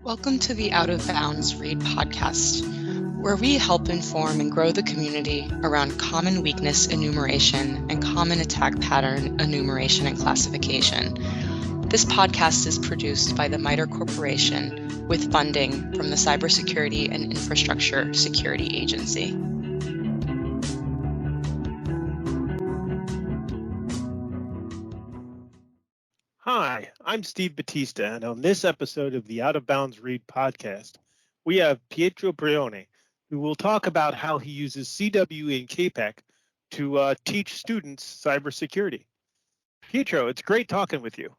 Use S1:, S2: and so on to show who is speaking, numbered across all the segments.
S1: Welcome to the Out of Bounds Read podcast, where we help inform and grow the community around common weakness enumeration and common attack pattern enumeration and classification. This podcast is produced by the MITRE Corporation with funding from the Cybersecurity and Infrastructure Security Agency.
S2: Hi, I'm Steve Batista, and on this episode of the Out of Bounds Read podcast, we have Pietro Braione, who will talk about how he uses CWE and CAPEC to teach students cybersecurity. Pietro, it's great talking with you.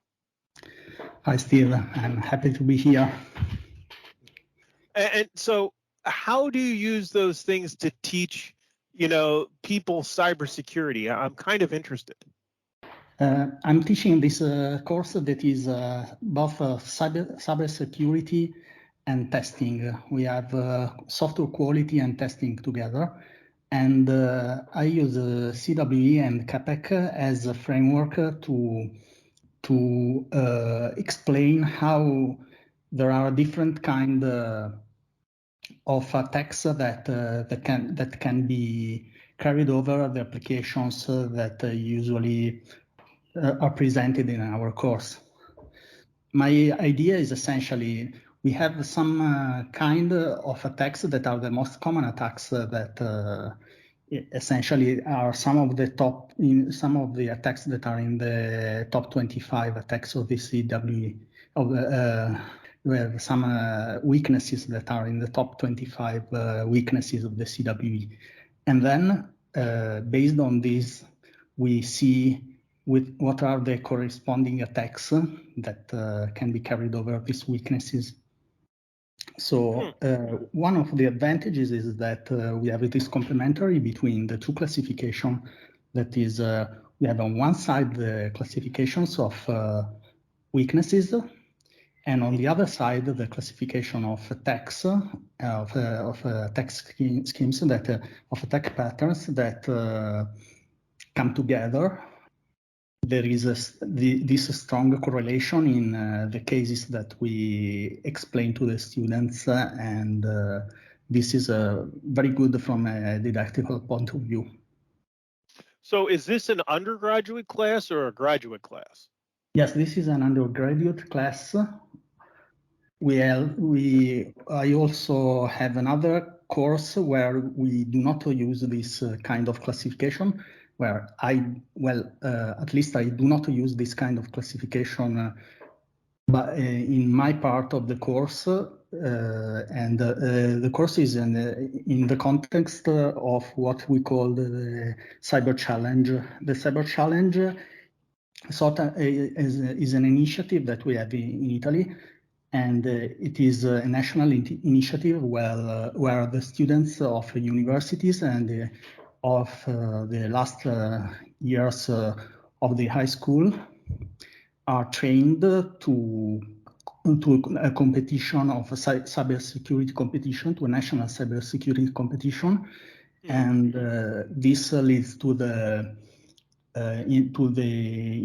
S3: Hi, Steve. I'm happy to be here.
S2: And so, how do you use those things to teach, people cybersecurity? I'm kind of interested.
S3: I'm teaching this course that is both cybersecurity and testing. We have software quality and testing together. And I use CWE and CAPEC as a framework to explain how there are different kind of attacks that can be carried over the applications that usually are presented in our course. My idea is essentially we have some kind of attacks that are the most common attacks that essentially are some of the attacks that are in the top 25 attacks of the CWE. We have some weaknesses that are in the top 25 weaknesses of the CWE, and then based on this, we see what are the corresponding attacks that can be carried over these weaknesses. So one of the advantages is that we have this complementary between the two classification. That is, we have on one side the classifications of weaknesses, and on the other side the classification of attacks, of attack schemes that of attack patterns that come together. There is this strong correlation in the cases that we explain to the students, and this is very good from a didactical point of view.
S2: So is this an undergraduate class or a graduate class?
S3: Yes, this is an undergraduate class. I also have another course where we do not use this kind of classification, where at least I do not use this kind of classification but in my part of the course, and the course is in the context of what we call the cyber challenge. The cyber challenge is an initiative that we have in Italy, and it is a national initiative where the students of universities and of the last years of the high school are trained to a competition of a cybersecurity competition, to a national cybersecurity competition, and this leads to the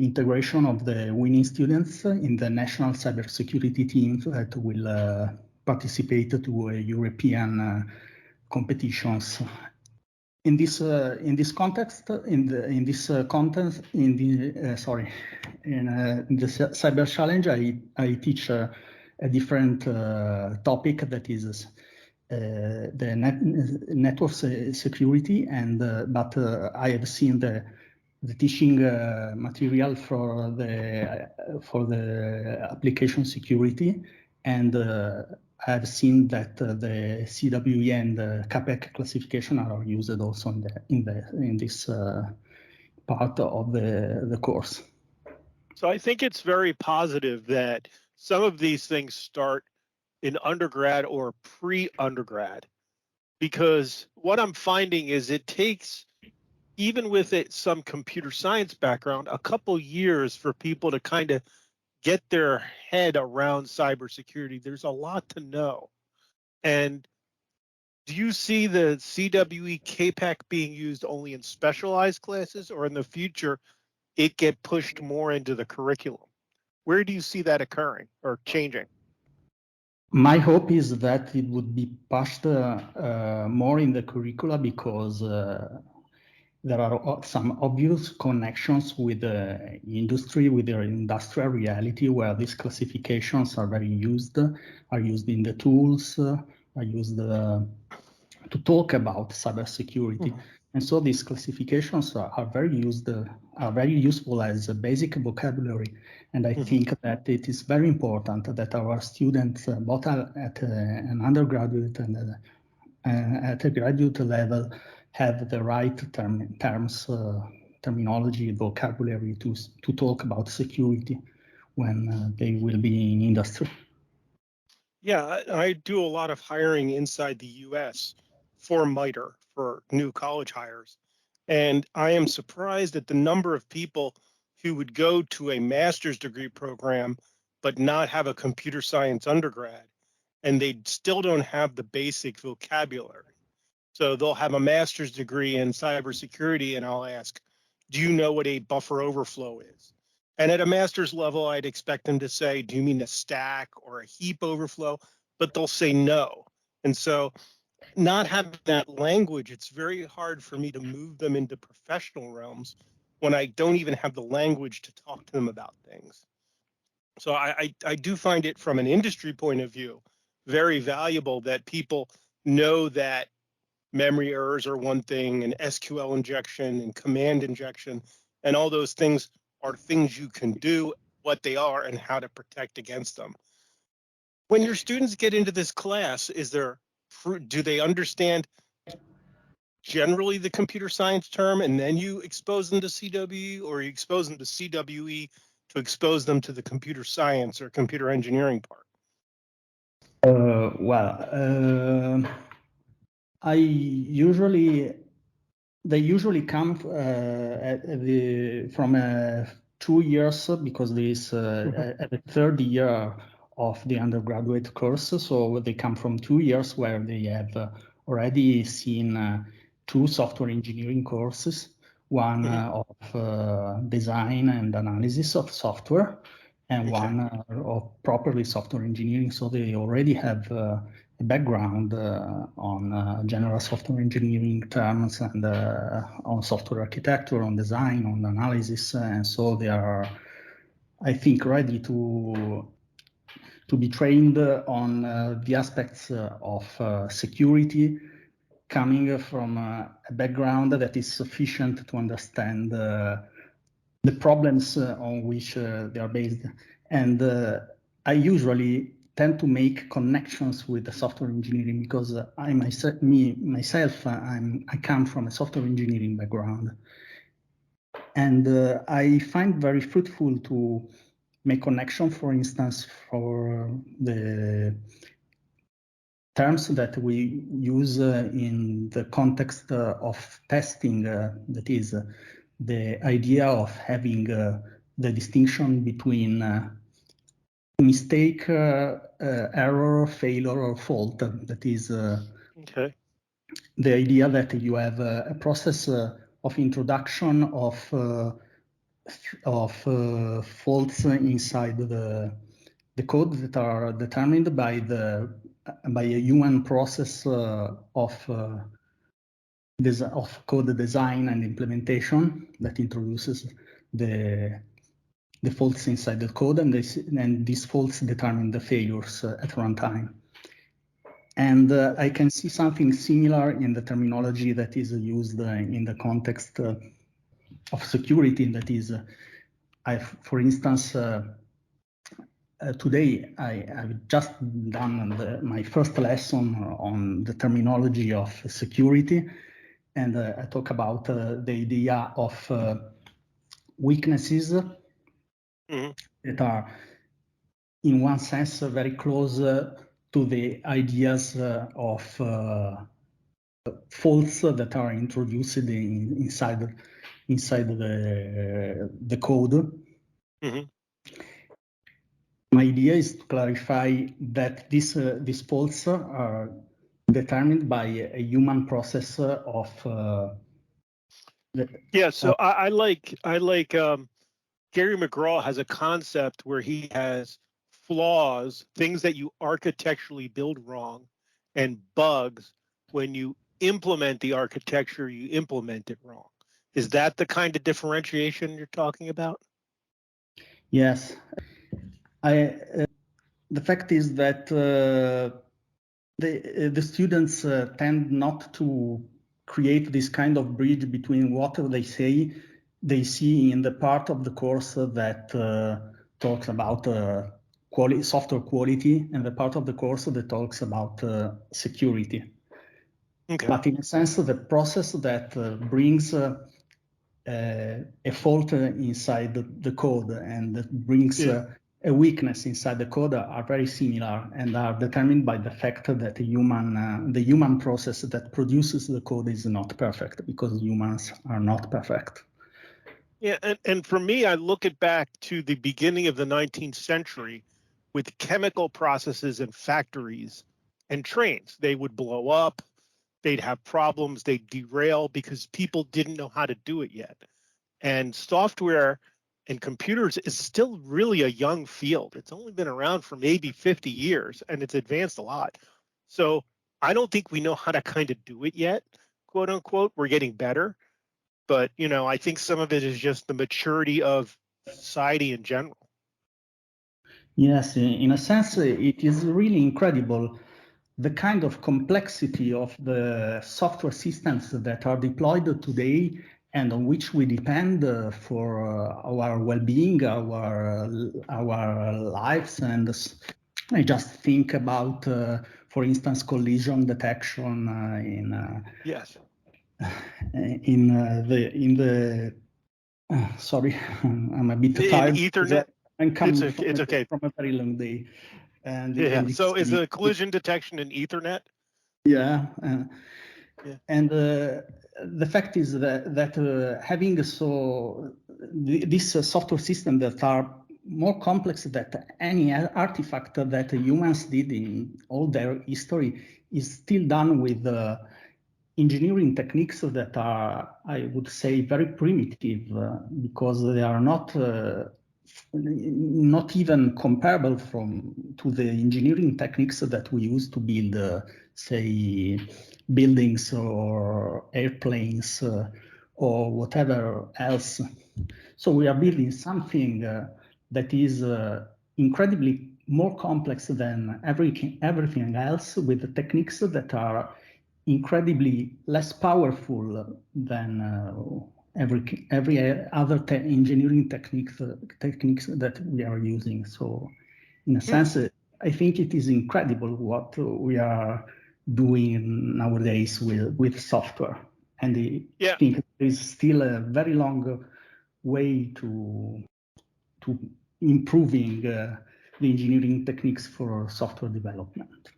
S3: integration of the winning students in the national cybersecurity teams that will participate to European competitions. In this context, in the cyber challenge, I teach a different topic that is the network security, and but I have seen the teaching material for the application security, and I have seen that the CWE and CAPEC classification are used also in this part of the course.
S2: So I think it's very positive that some of these things start in undergrad or pre-undergrad, because what I'm finding is it takes, even with some computer science background, a couple years for people to kind of get their head around cybersecurity. There's a lot to know. And do you see the CWE CAPEC being used only in specialized classes, or in the future it get pushed more into the curriculum? Where do you see that occurring or changing?
S3: My hope is that it would be pushed more in the curricula, because there are some obvious connections with the industry, with the industrial reality, where these classifications are used in the tools, are used to talk about cybersecurity. And so these classifications are very useful as a basic vocabulary. And I think that it is very important that our students, both at an undergraduate and at a graduate level, have the right terminology, vocabulary to talk about security when they will be in industry.
S4: Yeah, I do a lot of hiring inside the US for MITRE, for new college hires. And I am surprised at the number of people who would go to a master's degree program but not have a computer science undergrad, and they still don't have the basic vocabulary. So they'll have a master's degree in cybersecurity, and I'll ask, do you know what a buffer overflow is? And at a master's level, I'd expect them to say, do you mean a stack or a heap overflow? But they'll say no. And so not having that language, it's very hard for me to move them into professional realms when I don't even have the language to talk to them about things. So I do find it, from an industry point of view, very valuable that people know that memory errors are one thing, and SQL injection and command injection, and all those things are things you can do, what they are, and how to protect against them. When your students get into this class, do they understand generally the computer science term, and then you expose them to CWE, or you expose them to CWE to expose them to the computer science or computer engineering part?
S3: They usually come from 2 years, because this at the third year of the undergraduate course. So they come from 2 years where they have already seen 2 software engineering courses, one of design and analysis of software, and one of properly software engineering. So they already have a background on general software engineering terms, and on software architecture, on design, on analysis. And so they are, I think, ready to be trained on the aspects of security, coming from a background that is sufficient to understand the problems on which they are based. And I usually tend to make connections with the software engineering, because I come from a software engineering background. And I find very fruitful to make connection, for instance, for the terms that we use in the context of testing, that is the idea of having the distinction between mistake, error, failure, or fault. That is the idea that you have a process of introduction of faults inside the code that are determined by a human process of code design and implementation that introduces the faults inside the code, and these faults determine the failures at runtime. And I can see something similar in the terminology that is used in the context of security. That is, for instance, today I've just done my first lesson on the terminology of security, and I talk about the idea of weaknesses that are, in one sense, very close to the ideas of faults that are introduced inside the code. My idea is to clarify that these faults are determined by a human process of.
S2: So I like Gary McGraw has a concept where he has flaws, things that you architecturally build wrong, and bugs when you implement the architecture, you implement it wrong. Is that the kind of differentiation you're talking about?
S3: Yes. The fact is that the students tend not to create this kind of bridge between what they see in the part of the course that talks about software quality and the part of the course that talks about security.
S2: Okay.
S3: But in a sense, the process that brings a fault inside the code and that brings a weakness inside the code are very similar and are determined by the fact that the human process that produces the code is not perfect, because humans are not perfect.
S2: Yeah, and for me, I look it back to the beginning of the 19th century with chemical processes and factories and trains. They would blow up, they'd have problems, they'd derail because people didn't know how to do it yet. And software and computers is still really a young field. It's only been around for maybe 50 years and it's advanced a lot. So I don't think we know how to kind of do it yet, quote unquote. We're getting better. But, you know, I think some of it is just the maturity of society in general.
S3: Yes, in a sense, it is really incredible the kind of complexity of the software systems that are deployed today and on which we depend for our well-being, our lives. And I just think about, for instance, collision detection
S2: Yes.
S3: Sorry, I'm a bit
S2: In
S3: tired.
S2: Ethernet?
S3: I'm coming
S2: It's okay.
S3: from a very long day. And
S2: yeah. So is the collision detection in Ethernet?
S3: Yeah.
S2: Yeah.
S3: And the fact is that having this software system that are more complex than any artifact that humans did in all their history is still done with engineering techniques that are, I would say, very primitive because they are not even comparable to the engineering techniques that we use to build, say, buildings or airplanes or whatever else. So we are building something that is incredibly more complex than everything else, with the techniques that are incredibly less powerful than every other engineering techniques that we are using. So in a sense, I think it is incredible what we are doing nowadays with software. And I think there is still a very long way to improving the engineering techniques for software development.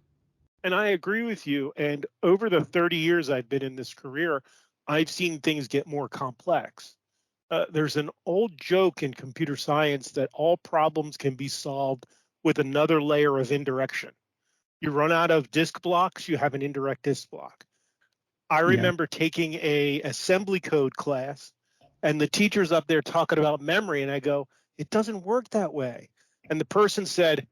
S2: And I agree with you. And over the 30 years I've been in this career, I've seen things get more complex. There's an old joke in computer science that all problems can be solved with another layer of indirection. You run out of disk blocks, you have an indirect disk block. I remember taking a assembly code class and the teacher's up there talking about memory, and I go, it doesn't work that way. And the person said,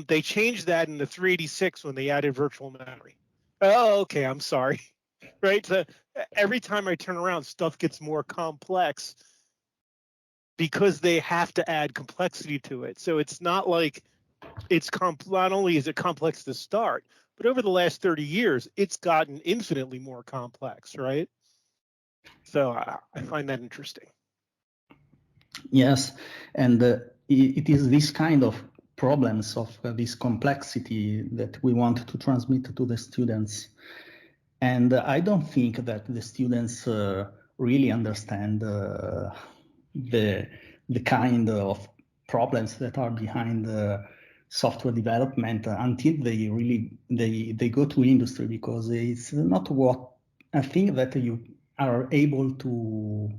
S2: they changed that in the 386 when they added virtual memory. Oh, okay, I'm sorry. Right? So every time I turn around, stuff gets more complex because they have to add complexity to it. So it's not like it's not only is it complex to start, but over the last 30 years, it's gotten infinitely more complex, right? So I find that interesting.
S3: Yes, and it is this kind of problems of this complexity that we want to transmit to the students. And I don't think that the students really understand the kind of problems that are behind software development until they go to industry, because it's not what I think that you are able to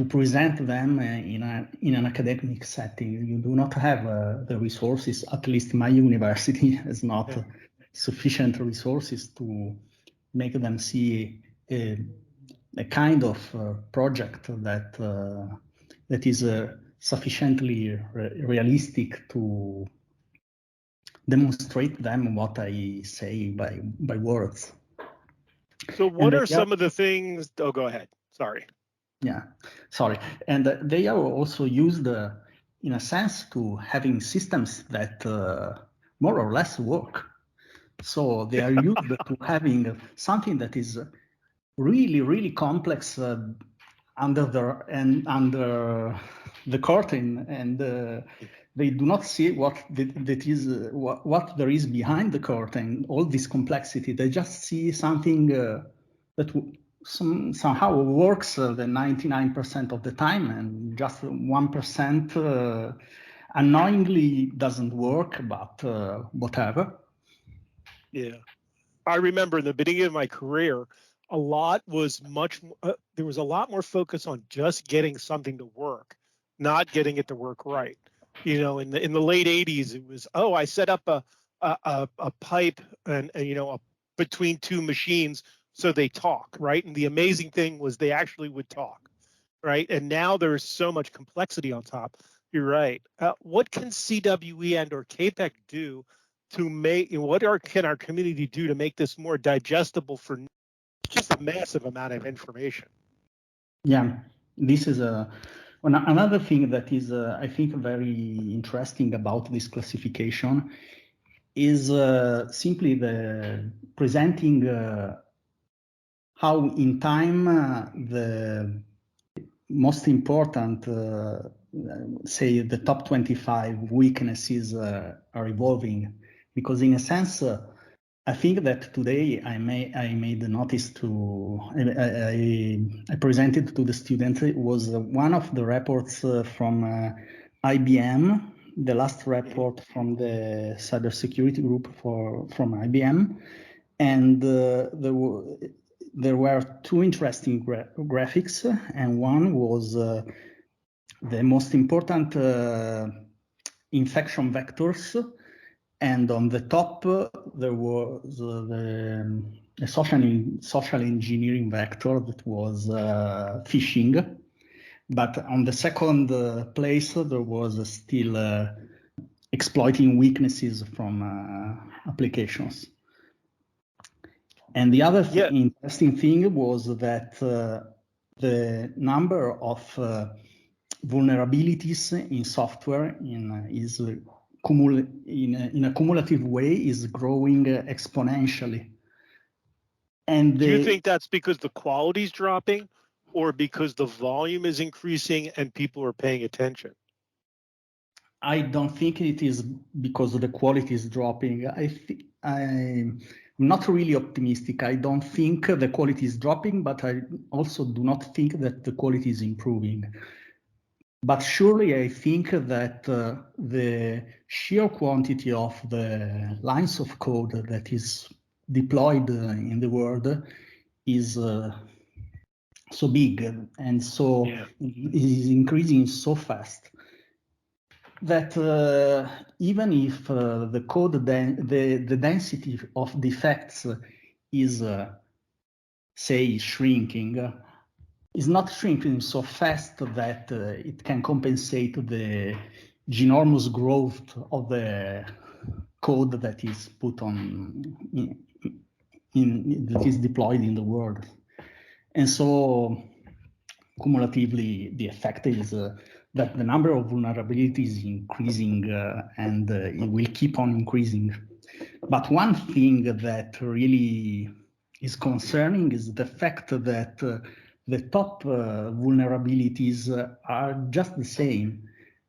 S3: present them in an academic setting. You do not have the resources, at least my university has not sufficient resources to make them see a kind of project that is sufficiently realistic to demonstrate them what I say by words.
S2: So what are some of the things? Oh, go ahead. Sorry.
S3: Yeah, sorry. And they are also used in a sense to having systems that more or less work. So they are used to having something that is really, really complex under the curtain, and they do not see what what there is behind the curtain. All this complexity, they just see something that somehow works the 99% of the time, and just 1% annoyingly doesn't work. But whatever.
S2: Yeah. I remember in the beginning of my career, a lot was there was a lot more focus on just getting something to work, not getting it to work right. You know, in the late 80s, it was, oh, I set up a pipe and between two machines so they talk, right? And the amazing thing was they actually would talk, right? And now there's so much complexity on top. You're right. What can CWE and or CAPEC do to make, can our community do to make this more digestible for just a massive amount of information?
S3: Yeah, this is another thing that is, I think, very interesting about this classification is simply the presenting how in time the most important, say, the top 25 weaknesses are evolving, because in a sense, I think that today I made a notice to, I presented to the students. It was one of the reports from IBM, the last report from the cybersecurity group from IBM, and there were two interesting graphics, and one was the most important infection vectors, and on the top there was the social engineering vector that was phishing, but on the second place there was still exploiting weaknesses from applications. And the other interesting thing was that the number of vulnerabilities in software in a cumulative way is growing exponentially. And
S2: do you think that's because the quality is dropping, or because the volume is increasing and people are paying attention?
S3: I don't think it is because the quality is dropping. I'm not really optimistic. I don't think the quality is dropping, but I also do not think that the quality is improving. But surely I think that the sheer quantity of the lines of code that is deployed in the world is so big, and so it is increasing so fast that even if the code, the density of defects is, say, shrinking, is not shrinking so fast that it can compensate the ginormous growth of the code that is put on that is deployed in the world. And so cumulatively, the effect is that the number of vulnerabilities is increasing and it will keep on increasing. But one thing that really is concerning is the fact that the top vulnerabilities are just the same.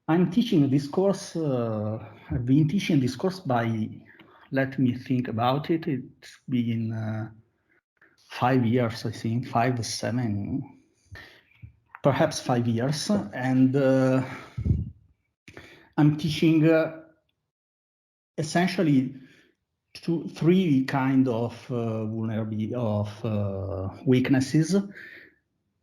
S3: I'm teaching this course, I've been teaching this course by, let me think about it, it's been 5 years, I think, 5, 7, perhaps 5 years, and I'm teaching essentially three kind of vulnerability weaknesses,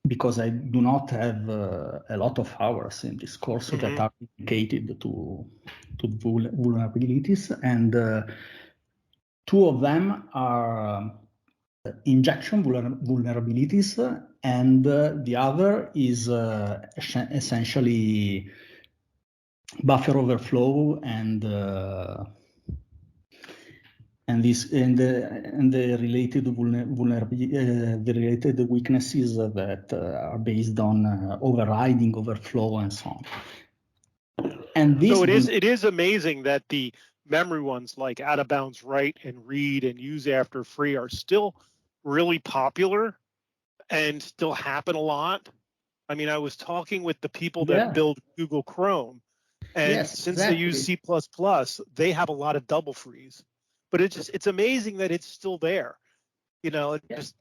S3: because I do not have a lot of hours in this course that are dedicated to vulnerabilities, and two of them are injection vulnerabilities, and the other is essentially buffer overflow and the related the related weaknesses that are based on overriding, overflow, and so on. And this
S2: so it is amazing that the memory ones like out of bounds write and read and use after free are still really popular and still happen a lot. I mean, I was talking with the people that build Google Chrome, and since they use C++, they have a lot of double frees. But it's amazing that it's still there.
S3: The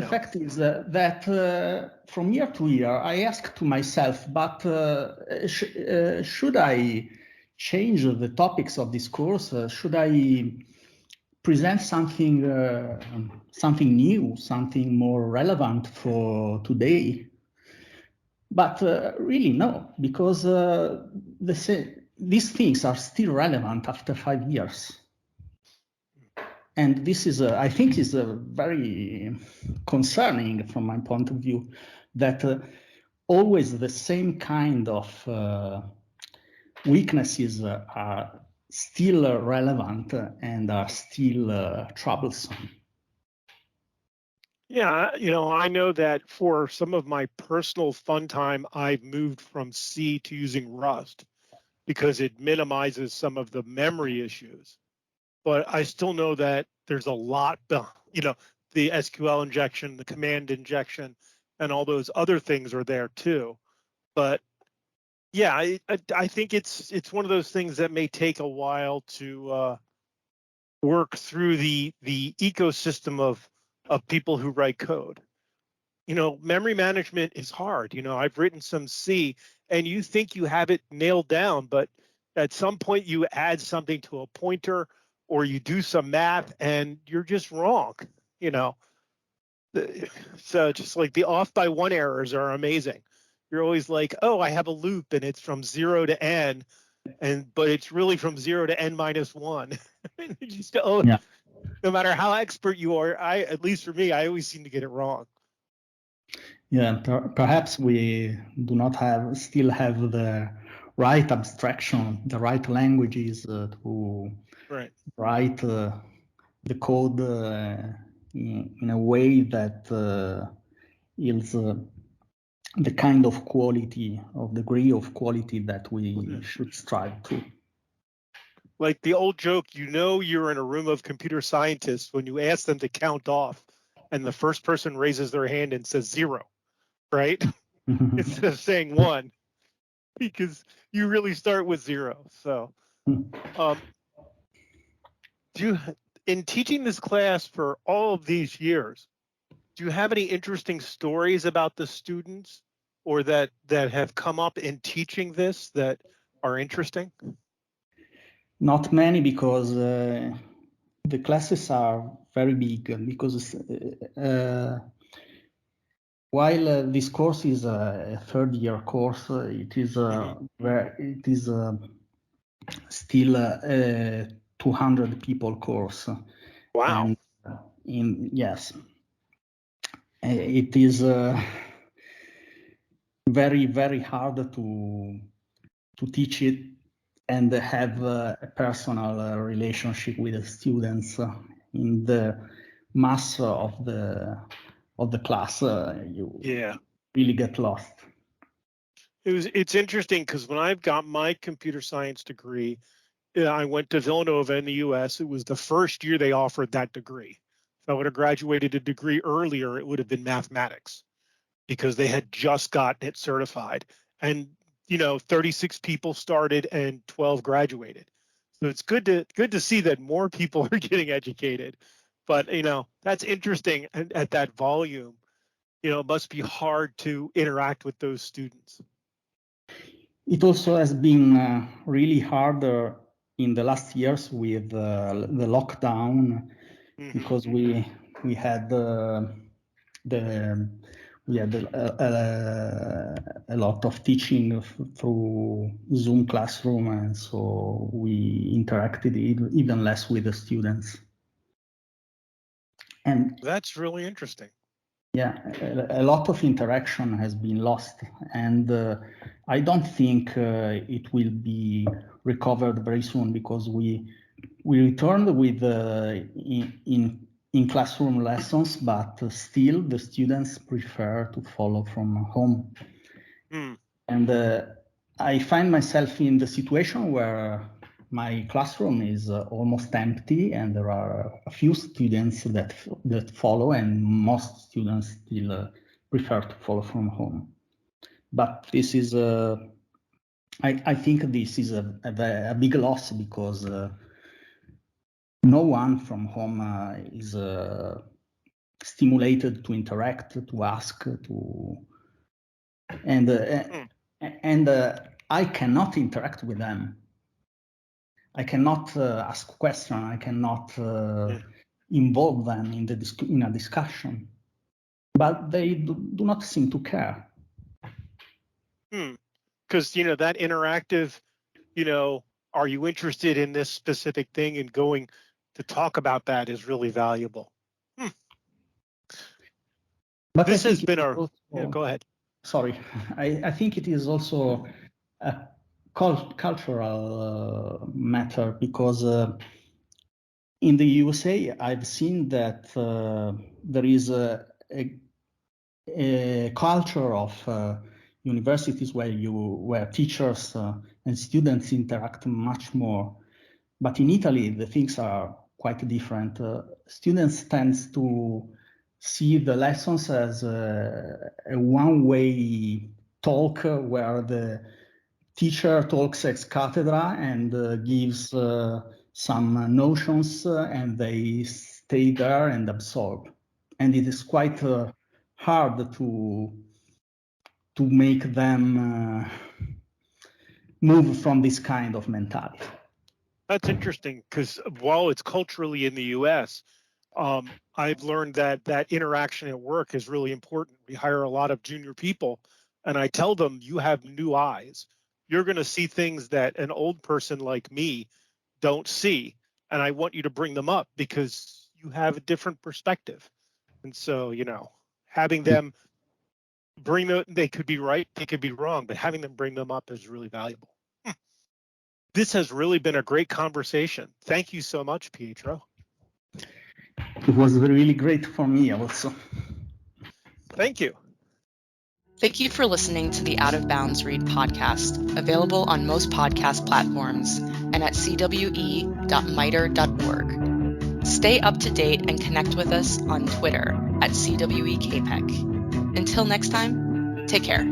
S3: fact is that from year to year, I ask to myself, but should I change the topics of this course? Should I present something new, something more relevant for today? But really, no, because these things are still relevant after 5 years. And this is, I think, is very concerning from my point of view, that always the same kind of weaknesses are still relevant and are still troublesome.
S2: Yeah, I know that for some of my personal fun time, I've moved from C to using Rust because it minimizes some of the memory issues. But I still know that there's a lot, the SQL injection, the command injection, and all those other things are there too. But yeah, I think it's one of those things that may take a while to work through the ecosystem of people who write code. Memory management is hard. I've written some C, and you think you have it nailed down, but at some point you add something to a pointer or you do some math and you're just wrong. So just like the off by one errors are amazing. You're always like, oh, I have a loop and it's from 0 to n, but it's really from 0 to n minus 1. Just, no matter how expert you are, at least for me, I always seem to get it wrong.
S3: Yeah, perhaps we do not still have the right abstraction, the right languages to write the code in a way that is the kind of quality, of degree of quality that we should strive to.
S2: Like the old joke, you're in a room of computer scientists when you ask them to count off and the first person raises their hand and says 0, right? Instead of saying 1, because you really start with 0. So in teaching this class for all of these years, do you have any interesting stories about the students or that have come up in teaching this that are interesting?
S3: Not many, because the classes are very big, because while this course is a third-year course, it is still a 200 people course.
S2: Wow!
S3: And yes, it is very, very hard to teach it and have a personal relationship with the students in the mass of the class. You really get lost.
S2: It's interesting because when I've got my computer science degree, I went to Villanova in the US. It was the first year they offered that degree. If I would have graduated a degree earlier, it would have been mathematics because they had just gotten it certified. And 36 people started and 12 graduated. So it's good to see that more people are getting educated. But that's interesting at that volume. It must be hard to interact with those students.
S3: It also has been really harder in the last years with the lockdown, because we had a lot of teaching through Zoom classroom, and so we interacted even less with the students. And
S2: that's really interesting.
S3: Yeah, a lot of interaction has been lost, and I don't think it will be recovered very soon, because we returned with in classroom lessons, but still the students prefer to follow from home. And I find myself in the situation where my classroom is almost empty, and there are a few students that follow, and most students still prefer to follow from home. But this is I think this is a big loss, because no one from home is stimulated to interact, to ask, and I cannot interact with them. I cannot ask questions. I cannot involve them in a discussion. But they do not seem to care.
S2: Because that interactive, are you interested in this specific thing, and going to talk about that is really valuable.
S3: But
S2: this has been go ahead.
S3: Sorry, I think it is also a cultural matter, because in the USA, I've seen that there is a culture of universities where teachers and students interact much more. But in Italy, the things are quite different. Students tend to see the lessons as a one-way talk, where the teacher talks ex cathedra and gives some notions, and they stay there and absorb. And it is quite hard to make them move from this kind of mentality.
S2: That's interesting, because while it's culturally in the U.S., I've learned that interaction at work is really important. We hire a lot of junior people, and I tell them, you have new eyes. You're going to see things that an old person like me don't see, and I want you to bring them up, because you have a different perspective. And so, having them they could be right, they could be wrong, but having them bring them up is really valuable. This has really been a great conversation. Thank you so much, Pietro.
S3: It was really great for me also.
S2: Thank you.
S1: Thank you for listening to the Out of Bounds Read podcast, available on most podcast platforms and at cwe.miter.org. Stay up to date and connect with us on Twitter at CWE and CAPEC. Until next time, take care.